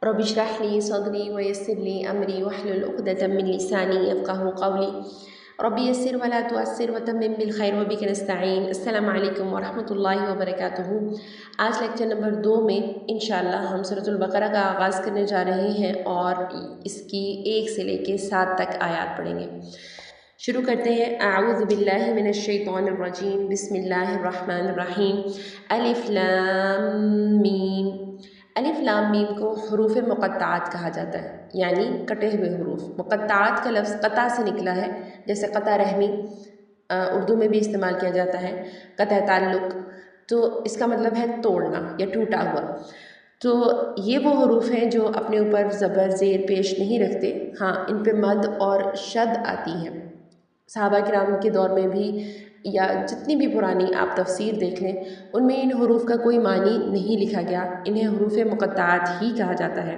Rabbi इश्रह ली सदरी वयस्सिर ली अमरी वहलुल उक़दतम मिन लिसानी यफ़क़हू क़ौली rabbi यस्सिर वला तुअस्सिर वतम्मिम बिल खैर व बिक नस्तईन। अस्सलामु अलैकुम व रहमतुल्लाहि व बरकातुहू। आज लेक्चर नंबर 2 में इंशाअल्लाह हम सूरतुल बक़रा का आगाज़ करने जा रहे हैं और इसकी 1 से लेकर 7 तक आयात पढ़ेंगे। शुरू करते हैं। अऊज़ु बिल्लाहि मिनश शैतानिर रजीम, बिस्मिल्लाहिर रहमानिर रहीम। अलिफ लाम मीम। अलिफ लाम मीम को हरूफ मुक़त्ताअत कहा जाता है, यानी कटे हुए हरूफ। मुक़त्ताअत का लफ्ज़ क़ता से निकला है, जैसे क़ता रहमी उर्दू में भी इस्तेमाल किया जाता है, क़ता ताल्लुक़, तो इसका मतलब है तोड़ना या टूटा हुआ। तो ये वो हरूफ हैं जो अपने ऊपर ज़बर ज़ेर पेश नहीं रखते। हाँ, इन पे मद और शद आती हैं। सहाबा किराम के दौर में भी या जितनी भी पुरानी आप तफसीर देख लें, उनमें इन हरूफ का कोई मानी नहीं लिखा गया। इन्हें हरूफ मुक़त्ताअत ही कहा जाता है।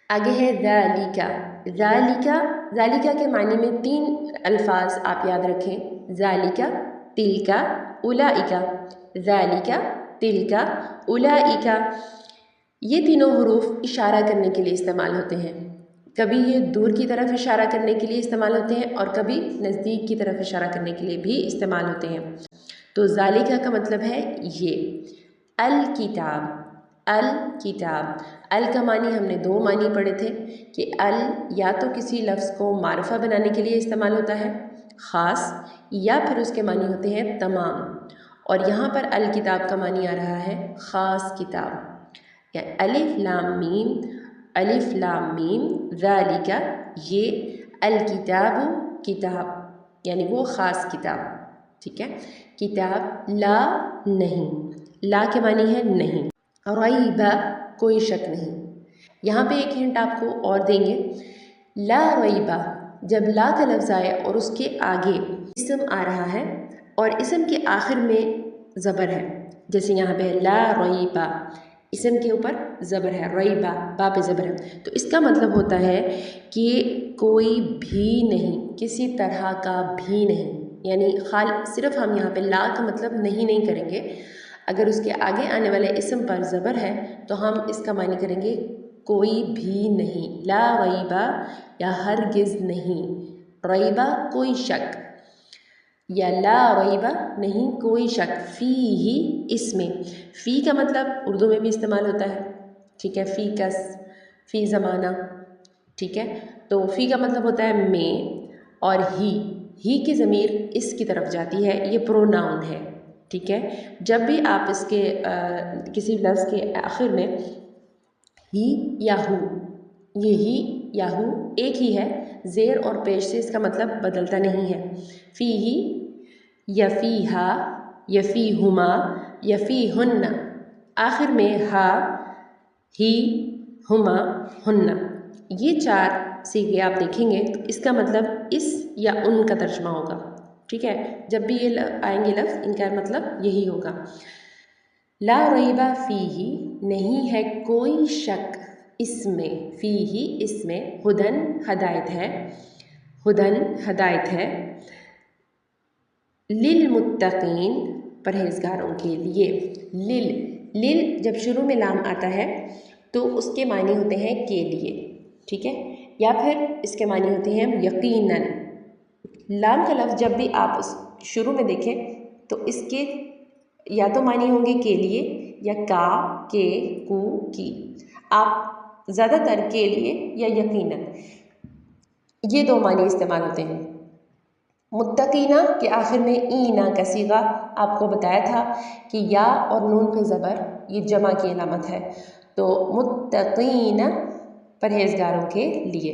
आगे है ज़ालिका। ज़ालिका, ज़ालिका के मानी में 3 अल्फाज आप याद रखें। ज़ालिका, तिलका, उलाइका। ज़ालिका, तिलका, उलाइका। ये तीनों हरूफ इशारा करने के लिए इस्तेमाल होते हैं। कभी ये दूर की तरफ इशारा करने के लिए इस्तेमाल होते हैं और कभी नज़दीक की तरफ इशारा करने के लिए भी इस्तेमाल होते हैं। तो ज़ालिका का मतलब है ये। अल किताब, अल किताब। अल का मानी हमने 2 मानी पढ़े थे कि अल या तो किसी लफ्ज़ को मारफा बनाने के लिए इस्तेमाल होता है ख़ास, या फिर उसके मानी होते हैं तमाम। और यहाँ पर अल किताब का मानी आ रहा है ख़ास किताब। या अलिफ लाम मीम, अलिफ लाम मीम ज़ालिका, ये अल किताबु किताब, यानी वो ख़ास किताब। ठीक है। किताब, ला नहीं, ला के मानी है नहीं। रैबा, कोई शक नहीं। यहाँ पे एक हिंट आपको और देंगे। ला रैबा, जब ला का लफ्ज़ आए और उसके आगे इसम आ रहा है और इसम के आखिर में ज़बर है, जैसे यहाँ पे ला रैबा, इसम के ऊपर ज़बर है, रैबा, बा पे ज़बर है, तो इसका मतलब होता है कि कोई भी नहीं, किसी तरह का भी नहीं। यानी सिर्फ हम यहाँ पे ला का मतलब नहीं करेंगे। अगर उसके आगे आने वाले इसम पर ज़बर है तो हम इसका मानी करेंगे कोई भी नहीं। ला रैबा या हरगिज़ नहीं, रैबा कोई शक, या ला रैबा नहीं कोई शक। फ़ी ही, इसमें। फ़ी का मतलब उर्दू में भी इस्तेमाल होता है। ठीक है। फ़ी कस, फ़ी ज़माना। ठीक है। तो फ़ी का मतलब होता है में, और ही की ज़मीर इसकी तरफ जाती है, ये प्रोनाउन है। ठीक है। जब भी आप इसके किसी लफ्ज़ के आखिर में ही या हु, ये ही या हु एक ही है, ज़ेर और पेश से इसका मतलब बदलता नहीं है। फ़ी ही, यफ़ीहा, यफ़ीहुमा, यफ़ीहुन्ना, आखिर में हा, ही, हुमा, हुन्ना। ये 4 सीगे आप देखेंगे तो इसका मतलब इस या उन का तर्जुमा होगा। ठीक है। जब भी ये आएंगे लफ्ज़, इनका मतलब यही होगा। ला रैबा फ़ीही, नहीं है कोई शक इसमें, फ़ीही इसमें, हुदन हदायत है, हुदन हदायत है, लिल मुत्तकीन परहेज़गारों के लिए। लिल जब शुरू में लाम आता है तो उसके मानी होते हैं के लिए। ठीक है। या फिर इसके मानी होते हैं यकीनन। लाम का लफ्ज़ जब भी आप शुरू में देखें तो इसके या तो मानी होंगे के लिए या का, के, कु, की। आप ज़्यादातर के लिए या यकीनन, ये 2 मानी इस्तेमाल होते हैं। मुत्तकीना के आखिर में ईना का सीगा आपको बताया था कि या और नून पे ज़बर ये जमा की अलामत है। तो मुत्तकीना परहेज़गारों के लिए।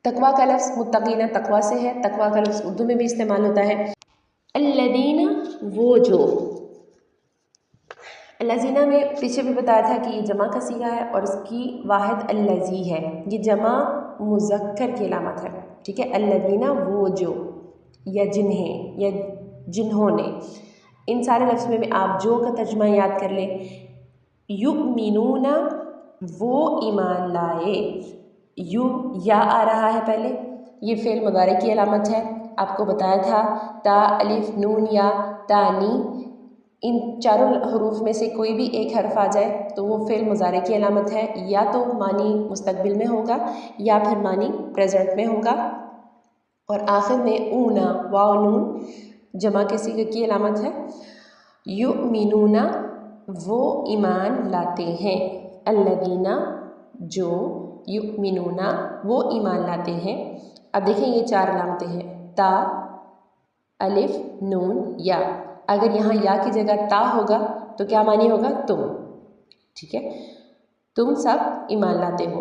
तकवा का लफ्ज़ मुत्तकीना तकवा से है। तकवा का लफ्ज़ उर्दू में भी इस्तेमाल होता है। अल्लज़ीना, वो जो। अल्लज़ीना में पीछे भी बताया था कि ये जमा का सीगा है और इसकी वाहिद अल्लज़ी है। ये जमा मुज़क्कर की अलामत है। ठीक है। अल्लज़ीना, वो जो, या जिन्हें, या जिन्होंने। इन सारे लफ्ज़ में आप जो का तर्जुमा याद कर लें। युमिनूना, वो ईमान लाए। यू या आ रहा है पहले, ये फ़ेल मुदारे की अलामत है। आपको बताया था ता अलिफ नून या तानी, ان چاروں حروف میں سے کوئی بھی ایک حرف آ جائے تو وہ فعل مضارع کی علامت ہے، یا تو معنی مستقبل میں ہوگا یا پھر معنی پریزنٹ میں ہوگا، اور آخر میں اونا واو نون جمع کے صیغے کی علامت ہے۔ یؤمنون وہ ایمان لاتے ہیں، الذین جو، یؤمنون وہ ایمان لاتے ہیں۔ اب دیکھیں یہ چار علامتیں ہیں، تا، الف، نون، یا۔ اگر یہاں یا کی جگہ تا ہوگا تو کیا معنی ہوگا؟ تم، ٹھیک ہے، تم سب ایمان لاتے ہو،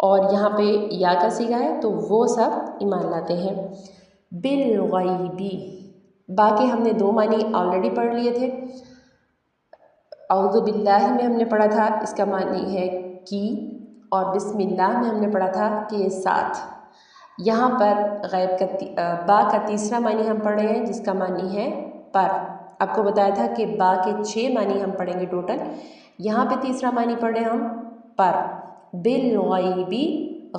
اور یہاں پہ یا کا صیغہ ہے تو وہ سب ایمان لاتے ہیں۔ بالغیبی، باقی ہم نے دو معنی آلریڈی پڑھ لیے تھے۔ اعوذ باللہ میں ہم نے پڑھا تھا اس کا معنی ہے کی، اور بسم اللہ میں ہم نے پڑھا تھا کہ ساتھ۔ یہاں پر غیب کا با کا تیسرا معنی ہم پڑھ رہے ہیں جس کا معنی ہے پر۔ آپ کو بتایا تھا کہ با کے 6 معنی ہم پڑھیں گے ٹوٹل، یہاں پہ تیسرا معنی پڑھ رہے ہیں ہم پر۔ بالغیبی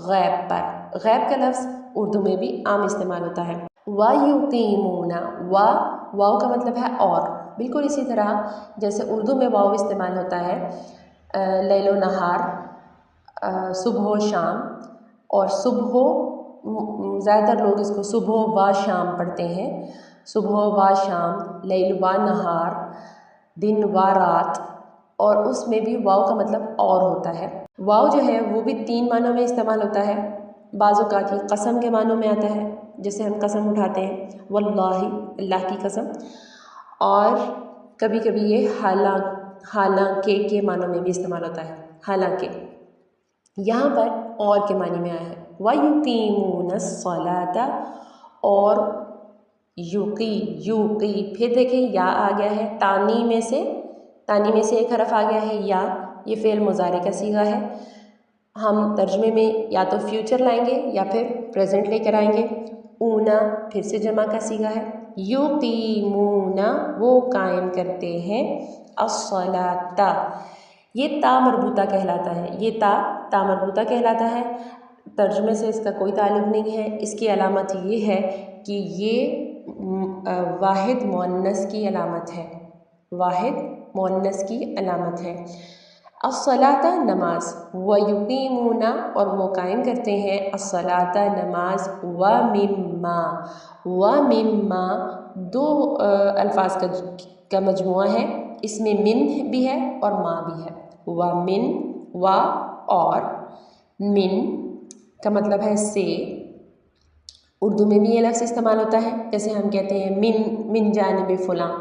غیب پر، غیب کا لفظ اردو میں بھی عام استعمال ہوتا ہے۔ وَيُقِيمُونَ، واو کا مطلب ہے اور، بالکل اسی طرح جیسے اردو میں واو استعمال ہوتا ہے لیل و نہار، صبح و شام، اور صبح زیادہ تر لوگ اس کو صبح و شام پڑھتے ہیں، صبح و شام، لیل و نہار، دن و رات، اور اس میں بھی واو کا مطلب اور ہوتا ہے۔ واو جو ہے وہ بھی 3 معنوں میں استعمال ہوتا ہے، بعض اوقات یہ قسم کے معنوں میں آتا ہے جیسے ہم قسم اٹھاتے ہیں واللہ، اللہ کی قسم، اور کبھی کبھی یہ حالانکہ کے معنوں میں بھی استعمال ہوتا ہے، حالانکہ۔ یہاں پر اور کے معنی میں آیا ہے وَيُقِيمُونَ الصَّلَاةَ، اور یوقی، پھر دیکھیں یا آ گیا ہے تانی میں سے ایک حرف آ گیا ہے یا، یہ فعل مضارع کا صیغہ ہے۔ ہم ترجمے میں یا تو فیوچر لائیں گے یا پھر پریزنٹ لے کر آئیں گے۔ اونا پھر سے جمع کا صیغہ ہے۔ یقیمون وہ قائم کرتے ہیں، الصلاۃ یہ تا مربوطہ کہلاتا ہے، یہ تا مربوطہ کہلاتا ہے، ترجمے سے اس کا کوئی تعلق نہیں ہے۔ اس کی علامت یہ ہے کہ یہ واحد مؤنث کی علامت ہے، واحد مؤنث کی علامت ہے۔ الصلاۃ نماز، وَيُقِيمُونَ اور وہ قائم کرتے ہیں، الصلاۃ نماز، وَمِمَّا دو الفاظ کا مجموعہ ہے، اس میں من بھی ہے اور ما بھی ہے۔ وَمِن، اور من کا مطلب ہے سے، اردو میں بھی یہ لفظ استعمال ہوتا ہے، جیسے ہم کہتے ہیں من جانب فلاں،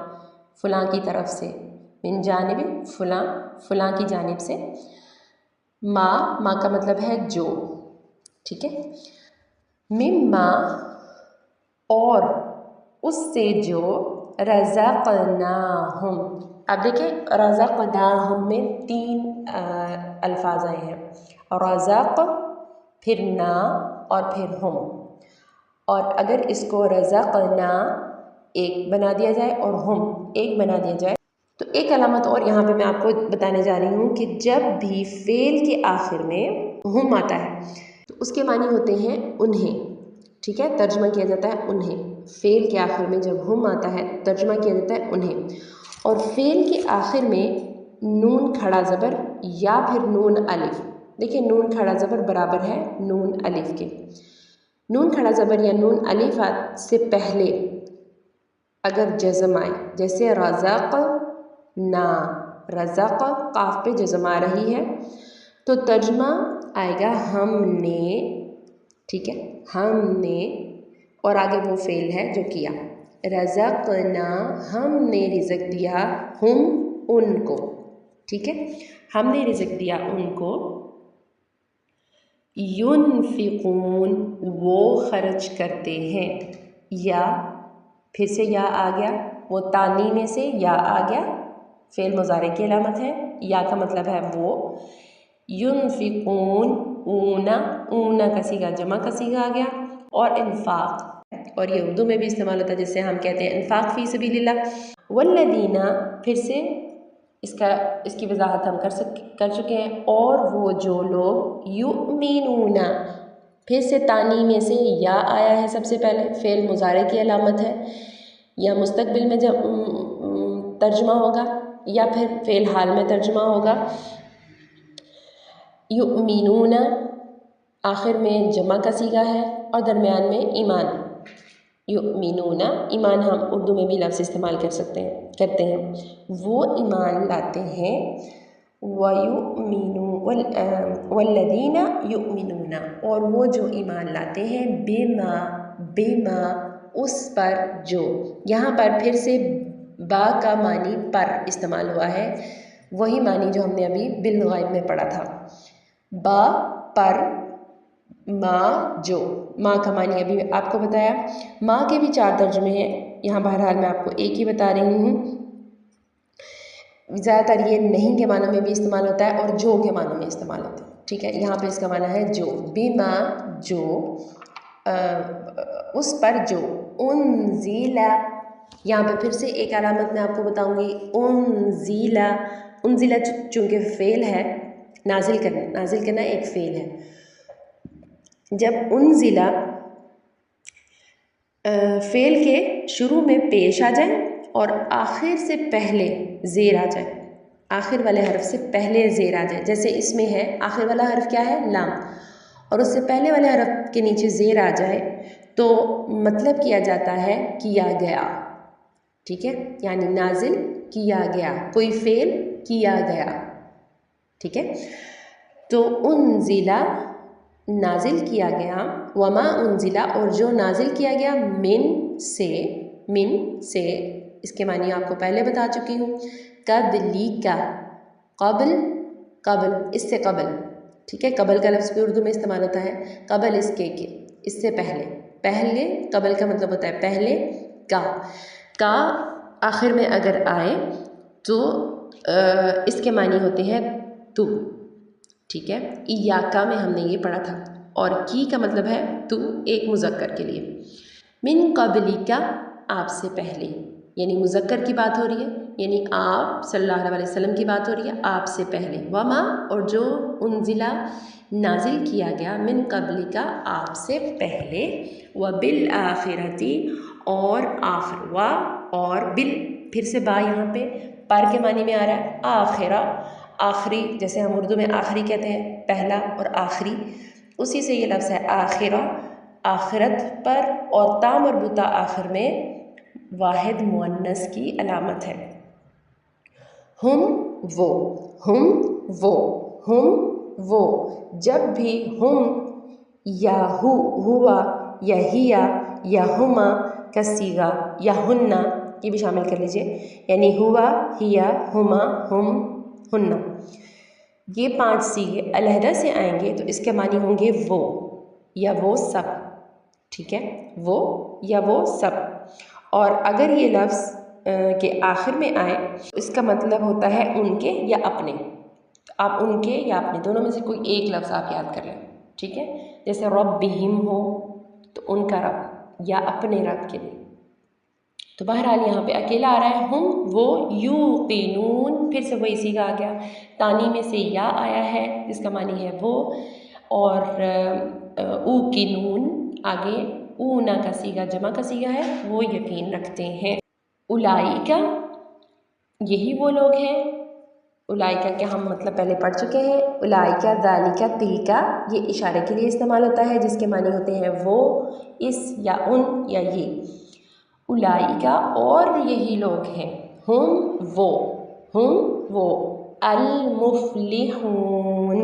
فلاں کی طرف سے، من جانب فلاں کی جانب سے۔ ما کا مطلب ہے جو، ٹھیک ہے۔ مما اور اس سے جو، رزقناہم، اب دیکھیں رزقناہم میں 3 الفاظ آئے ہیں، رزق، پھر نا، اور پھر ہم، اور اگر اس کو رزقنا ایک بنا دیا جائے اور ہم ایک بنا دیا جائے تو ایک علامت اور یہاں پہ میں آپ کو بتانے جا رہی ہوں کہ جب بھی فعل کے آخر میں ہم آتا ہے تو اس کے معنی ہوتے ہیں انہیں، ٹھیک ہے، ترجمہ کیا جاتا ہے انہیں۔ فعل کے آخر میں جب ہم آتا ہے ترجمہ کیا جاتا ہے انہیں، اور فعل کے آخر میں نون کھڑا زبر یا پھر نون الف، دیکھیں نون کھڑا زبر برابر ہے نون الف کے، نون کھڑا زبر یا نون الف سے پہلے اگر جزم آئے، جیسے رزق نا، رزق قاف پہ جزم آ رہی ہے تو ترجمہ آئے گا ہم نے، ٹھیک ہے، ہم نے، اور آگے وہ فعل ہے جو کیا، رزقنا ہم نے رزق دیا، ہم ان کو، ٹھیک ہے، ہم نے رزق دیا ان کو، ينفقون وہ خرچ کرتے ہیں، یا پھر سے یا آ گیا، وہ تانی میں سے یا آ گیا، فعل مضارع کی علامت ہے، یا کا مطلب ہے وہ، ينفقون اونا کا صیغہ جمع کا صیغہ آ گیا، اور انفاق، اور یہ اردو میں بھی استعمال ہوتا ہے جس سے ہم کہتے ہیں انفاق فی سبیل اللہ۔ والذین پھر سے اس کی وضاحت ہم کر چکے ہیں، اور وہ جو لوگ یؤمنون، پھر سے تانی میں سے یا آیا ہے سب سے پہلے، فعل مضارع کی علامت ہے، یا مستقبل میں جب तर्जुमा होगा या फिर फ़ेल हाल में तर्जुमा होगा। युमिनूना आखिर में जमा का सीगा है और दरमियान में ईमान। युमिनूना ईमान हम उर्दू में भी लफ्ज़ इस्तेमाल करते हैं। वो ईमान लाते हैं। वल्लदीना युमिनूना और वो जो ईमान लाते हैं बिमा उस पर जो। यहाँ पर फिर से बा का मानी पर इस्तेमाल हुआ है, वही मानी जो हमने अभी बिल गायब में पढ़ा था। बा पर, माँ जो, माँ का मानी अभी आपको बताया। माँ के भी 4 तर्जुमे हैं, यहाँ बहरहाल मैं आपको एक ही बता रही हूँ। ज़्यादातर ये नहीं के मानों में भी इस्तेमाल होता है और जो के मानों में इस्तेमाल होता है, ठीक है। यहाँ पे इसका माना है जो। बिमा जो, उस पर जो। उनज़िला, यहाँ पे फिर से एक अलामत मैं आपको बताऊँगी। उनज़िला चूँकि फ़ेल है, नाजिल करना एक फ़ेल है। जब उनज़िला फ़ेल के शुरू में पेश आ जाए और आखिर से पहले ज़ेर आ जाए, आखिर वाले हर्फ से पहले ज़ेर आ जाए, जैसे इसमें है आखिर वाला हर्फ क्या है, लाम, और उससे पहले वाले हर्फ के नीचे ज़ेर आ जाए तो मतलब किया जाता है किया गया, ठीक है। यानी नाजिल किया गया, कोई फ़ेल किया गया, ठीक है। तो उनज़िला नाजिल किया गया, वमा उनज़िला और जो नाजिल किया गया, मिन से इसके मानी आपको पहले बता चुकी हूँ। कबलिका, कबल इससे कबल, ठीक है। कबल का लफ्ज़ भी उर्दू में इस्तेमाल होता है। कबल इससे पहले कबल का मतलब होता है पहले का आखिर में अगर आए तो इसके मानी होते हैं तू, ठीक है। इयाका में हमने ये पढ़ा था और की का मतलब है तू, एक मुज़क्कर के लिए। मिन क़ब्लिका आपसे पहले, यानी मुज़क्कर की बात हो रही है, यानी आप सल्लल्लाहु अलैहि वसल्लम की बात हो रही है, आपसे पहले। वमा और जो उनज़िला नाजिल किया गया, मिन क़ब्लिका आपसे पहले। व बिल आखिरती और आखिर, व और बिल, फिर से बा यहाँ पे पर के मानी में आ रहा है। आखिरा आखिरी, जैसे हम उर्दू में आखिरी कहते हैं, पहला और आखिरी, उसी से ये लफ्ज़ है आखिरा, आखिरत पर। और ता मरबूता आखिर में वाहिद मुअन्नस की अलामत है। हम वो, जब भी हम या हुआ या हिया या हुमा का सीगा या हुन्ना, ये भी शामिल कर लीजिए, यानी हुआ, हिया, हुमा, हुन्ना, ये 5 सीगे अलहदा से आएंगे तो इसके मानी होंगे वो या वो सब, ठीक है। वो या वो सब। और अगर ये लफ्ज़ के आखिर में आए तो इसका मतलब होता है उनके या अपने। आप उनके या अपने दोनों में से कोई एक लफ्ज़ आप याद कर लें, ठीक है। जैसे रब्बिहिम हो तो उनका रब या अपने रब के लिए। तो बहरहाल यहाँ पे अकेला आ रहा है हम वो। यूक़िनून, फिर से वही सीगा आ गया, तानी में से या आया है जिसका मानी है वो। और ऊक़िनून आगे ऊना का सीगा जमा का सीगा है, वो यकीन रखते हैं। उलाइका यही वो लोग हैं। उलाइका के हम मतलब पहले पढ़ चुके हैं। उलाइका, दालिका, तिलका ये इशारे के लिए इस्तेमाल होता है, जिसके मानी होते हैं वो, इस या उन या ये। उलाइका और यही लोग हैं, हम वो अल मुफ्लिहून।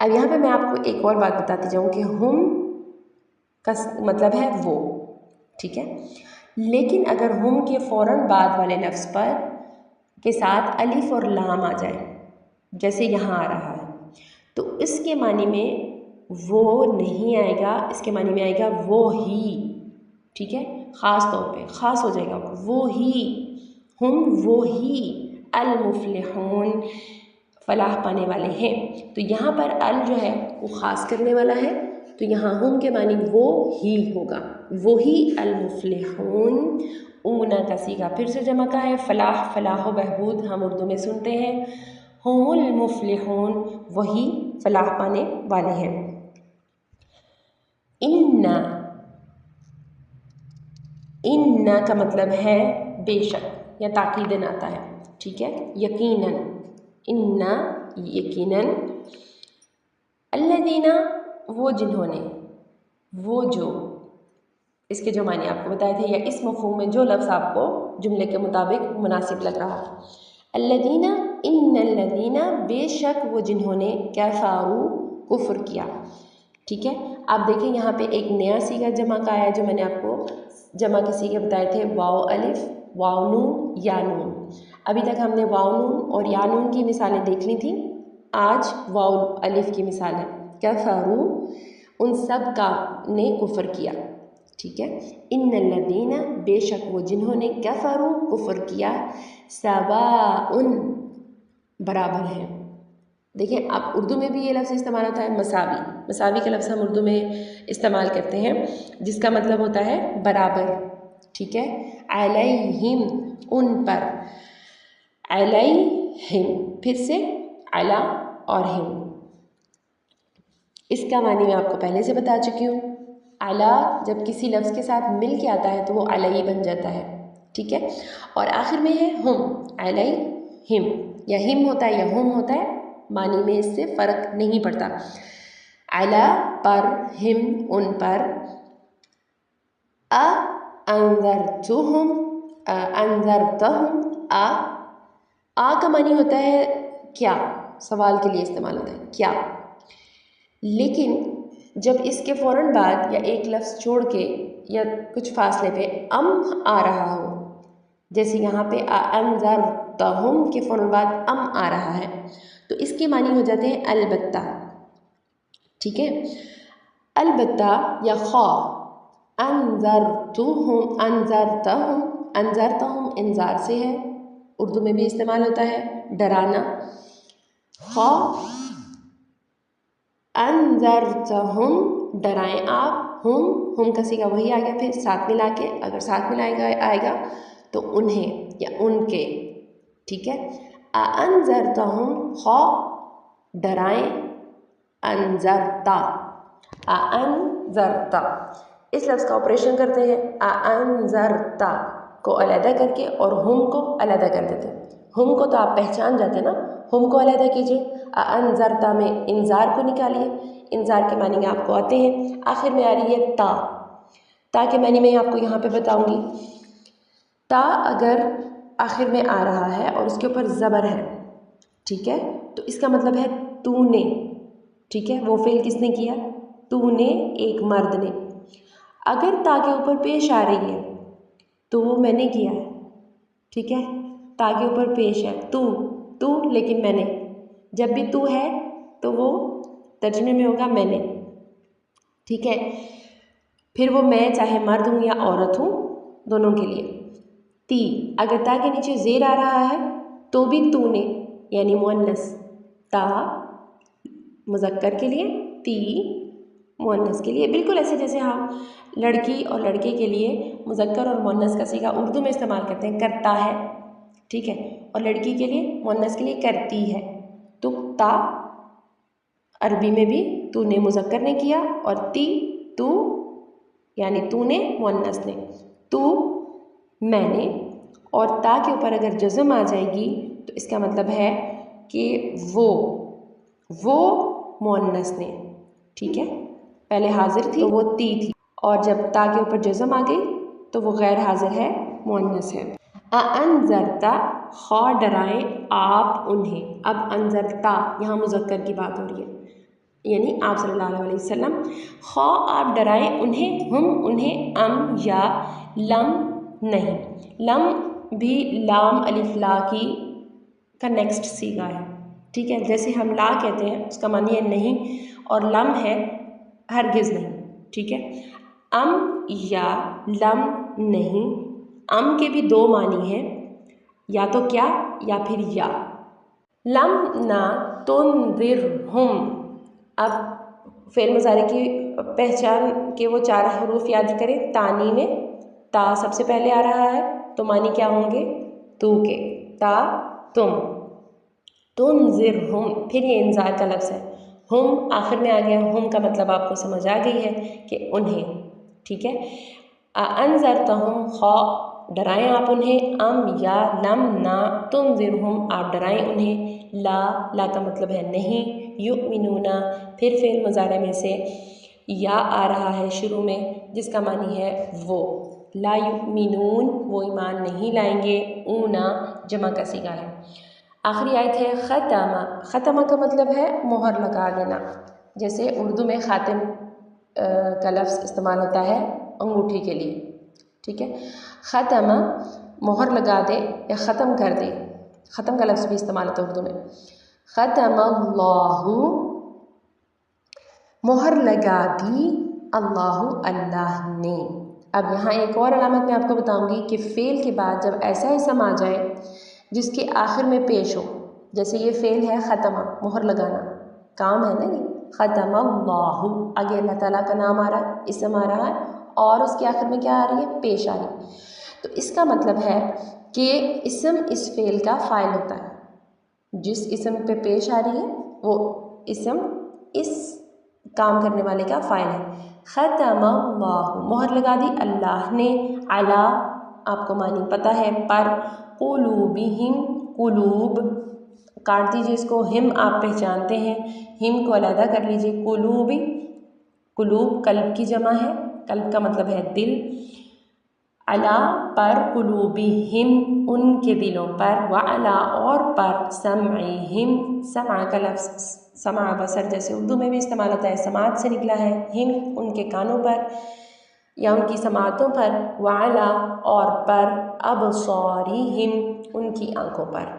अब यहाँ पे मैं आपको एक और बात बताती जाऊँ कि हम का मतलब है वो, ठीक है। लेकिन अगर हम के फ़ौरन बाद वाले लफ्ज़ पर के साथ अलिफ और लाम आ जाए, जैसे यहाँ आ रहा है, तो इसके मानी में वो नहीं आएगा, इसके मानी में आएगा वो ही, ठीक है। ख़ास तौर पे ख़ास हो जाएगा वो ही, हम वो ही अल मुफ्लिहून फलाह पाने वाले हैं। तो यहाँ पर अल जो है वो ख़ास करने वाला है, तो यहाँ हम के मानी वो ही होगा, वो ही अल मुफ्लिहून। ऊना का सीगा फिर से जमा का है, फलाह, फलाह बहबूद हम उर्दू में सुनते हैं। हुमुल मुफ्लिहून वही फलाह पाने वाले हैं। इन्ना इन्ना का मतलब है बेशक या ताकीदन आता है, ठीक है, यकीनन, इन्ना यकीनन, अल्लज़ीना वो जिन्होंने, वो जो, इसके जो माने आपको बताए थे या इस मफ़हूम में जो लफ्ज़ आपको जुमले के मुताबिक मुनासिब लग रहा हो। अल्लज़ीना, इन्नल्लज़ीना बेशक वो जिन्होंने कफ़रू कुफ्र किया, ठीक है। आप देखें यहाँ पे एक नया सीगा जमा का आया जो मैंने आपको जमा के सीगे बताए थे, वाव अलिफ, वाव नून, या नून। अभी तक हमने वाव नून और या नून की मिसालें देख ली थी, आज वाव अलिफ की मिसाल है। कफ़रू उन सब का ने कुफ्र किया, ठीक है। इन्नल्लज़ीना बेशक वो जिन्होंने कफ़रू कुफ्र किया, सवाउन बराबर है। देखिए आप उर्दू में भी ये लफ्ज़ इस्तेमाल होता है मसावी, मसावी का लफ्ज़ हम उर्दू में इस्तेमाल करते हैं जिसका मतलब होता है बराबर, ठीक है। अलैहिम उन पर, अलैहिम फिर से अला और हिम, इसका मानी मैं आपको पहले से बता चुकी हूँ। अला जब किसी लफ्ज़ के साथ मिल के आता है तो वो अलई बन जाता है, ठीक है। और आखिर में है हम, अलई हिम, या हिम होता है या हम होता है, मानी में इससे फ़र्क नहीं पड़ता। अला पर, हिम उन पर, अंज़रतुहुम, अंज़रतहुम, आ का मानी होता है क्या, सवाल के लिए इस्तेमाल होता है क्या, लेकिन जब इसके फ़ौरन बाद या एक लफ्ज़ छोड़ के या कुछ फासले पे अम आ रहा हो, जैसे यहाँ पे अंज़रतहुम के फ़ौरन बाद अम आ रहा है, तो इसके मानी हो जाते हैं अलबत्ता, ठीक है। अलबत्ता या खा, अंज़रतुहुम, अंज़रतहुम, अंज़रतहुम इंजार से है, उर्दू में भी इस्तेमाल होता है डराना। खा अंज़रतहुम डराएं आप, हम का सीगा वही आ गया, फिर साथ मिला के अगर साथ मिलाएगा आएगा तो उन्हें या उनके, ठीक है। अंज़रतहुम खा डराएं, अंज़रता, अंज़रता इस लफ्ज़ का ऑपरेशन करते हैं अंज़रता को अलहदा करके और हम को अलहदा कर देते हैं। हम को तो आप पहचान जाते ना, हम को अलहदा कीजिए, अंज़रता में इंजार को निकालिए, इंजार के मानी में आपको आते हैं। आखिर में आ रही है ता के मानी में आपको यहाँ पे बताऊँगी। ता अगर आखिर में आ रहा है और उसके ऊपर ज़बर है, ठीक है, तो इसका मतलब है तूने, ठीक है, वो फेल किसने किया, तूने, एक मर्द ने। अगर ता के ऊपर पेश आ रही है तो वो मैंने किया है, ठीक है, ता के ऊपर पेश है तू लेकिन मैंने, जब भी तू है तो वो तर्जुमे में होगा मैंने, ठीक है। फिर वो मैं चाहे मर्द हूँ या औरत हूँ, दोनों के लिए। ती अगर ता के नीचे ज़ेर आ रहा है तो भी तूने यानी मुअन्नस, ता मुज़क्कर के लिए, ती मुअन्नस के लिए, बिल्कुल ऐसे जैसे हम लड़की और लड़के के लिए मुज़क्कर और मुअन्नस का सीगा उर्दू में इस्तेमाल करते हैं, करता है, ठीक है, और लड़की के लिए मुअन्नस के लिए करती है। तो ता अरबी में भी तूने मुज़क्कर ने किया और ती तू यानी तूने मुअन्नस ने, तू मैंने, और ता के ऊपर अगर जज़म आ जाएगी तो इसका मतलब है कि वो मुअन्नस ने, ठीक है, पहले हाजिर थी तो वो ती थी, और जब ता के ऊपर जज़म आ गई तो वो गैर हाजिर है, मुअन्नस है। अंज़रता खा डराएं आप उन्हें, अब अंज़रता यहाँ मुज़क्कर की बात हो रही है, यानी आप सल्लल्लाहु अलैहि वसल्लम, खा आप डराएं उन्हें, हम उन्हें, अम या लम नहीं, लम भी लाम अलिफ ला की का नेक्स्ट सीगा है, ठीक है, जैसे हम ला कहते हैं उसका मानी है नहीं और लम है हरगिज़ नहीं, ठीक है। अम या लम नहीं, अम के भी दो मानी हैं, या तो क्या या फिर या। लम ना तुनज़िरहुम, अब फ़ेल मुज़ारे की पहचान के वो 4 हरूफ याद करें, तानी में ता सबसे पहले आ रहा है तो मानी क्या होंगे, तू के, ता तुम, तुनज़िरहुम, फिर ये इंजार का लफ्ज़ है, हम आखिर में आ गया, हम का मतलब आपको समझ आ गई है कि उन्हें, ठीक है। अअंज़रतहुम खौ डराएं आप उन्हें, अम या लम ना तुनज़िरहुम आप डराएं उन्हें, ला का मतलब है नहीं, युमिनूना फिर फ़ेल मुज़ारे में से या आ रहा है शुरू में जिसका मानी है वो, ला युमिनून वो ईमान नहीं लाएंगे, ऊना जमा का सीगा है। आखिरी आयत है ख़तमा, ख़तमा का मतलब है मोहर लगा देना, जैसे उर्दू में ख़ातिम का लफ्ज़ इस्तेमाल होता है अंगूठी के लिए, ठीक है। ख़तमा मोहर लगा दे या ख़त्म कर दे, ख़त्म का लफ्ज़ भी इस्तेमाल होता है उर्दू में। ख़तमल्लाहु मोहर लगा दी, अल्लाहु अल्लाह ने। अब यहाँ एक और अलामत मैं आपको बताऊँगी कि फ़ेल के बाद जब ऐसा इसम आ जाए जिसके आखिर में पेश हो, जैसे ये फ़ेल है ख़तमा मोहर लगाना, काम है ना ये, ख़तमल्लाहु आगे अल्लाह ताला का नाम आ रहा है, इसम आ रहा है और उसके आखिर में क्या आ रही है, पेश आ रही है, तो इसका मतलब है कि इसम इस फ़ेल का फ़ाइल होता है, जिस इसम पे पेश आ रही है वो इसम इस काम करने वाले का फ़ाइल है। ख़तमल्लाहु मोहर लगा दी अल्लाह ने, अला आपको मानी पता है पर, क़ुलूबिहिम क़ुलूब काट दीजिए इसको, हिम आप पहचानते हैं, हिम को अलहदा कर लीजिए, क़ुलूबी क़ुलूब कल्ब की जमा है, कल्ब का मतलब है दिल, अला पर, क़ुलूबिहिम उनके दिलों पर, व अला और पर, समइहिम समा का लफ्ज़ समा बसर जैसे उर्दू में भी इस्तेमाल होता है, समात से निकला है, हिम उनके कानों पर या उनकी समातों पर, व अला और पर, अबसारिहिम उनकी आँखों पर।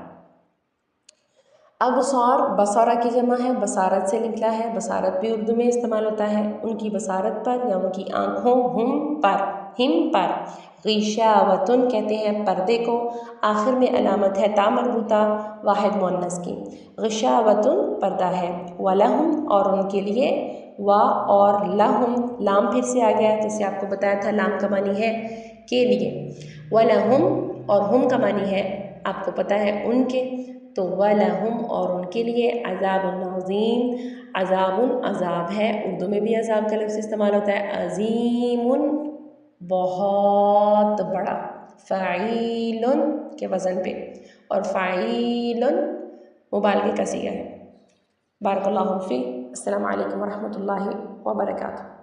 अबसार बसारा की जमा है, बसारत से निकला है, बसारत भी उर्दू में इस्तेमाल होता है, उनकी बसारत पर या उनकी आँखों, हम पर हिम पर। ग़िशावतुन कहते हैं पर्दे को, आखिर में अलामत है ता मरबूता वाहिद मुअन्नस की, ग़िशावतुन पर्दा है, वलहुम और उनके लिए, व और लहुम लाम फिर से आ गया, जैसे आपको बताया था लाम का मानी है के लिए, वलहुम और हम का मानी है आपको पता है उनके, तो वलहुम और उनके लिए, अज़ाबुन अज़ीम अज़ाबुन अज़ाब है, उर्दू में भी अज़ाब का लफ्ज़ इस्तेमाल होता है, अज़ीमुन बहुत बड़ा, फ़ाइलुन के वज़न पे, और फ़ाइलुन मुबालगे का सीगा है। बारकल्लाहु फ़ीक। अस्सलामु अलैकुम व रहमतुल्लाहि व बरकातुहू।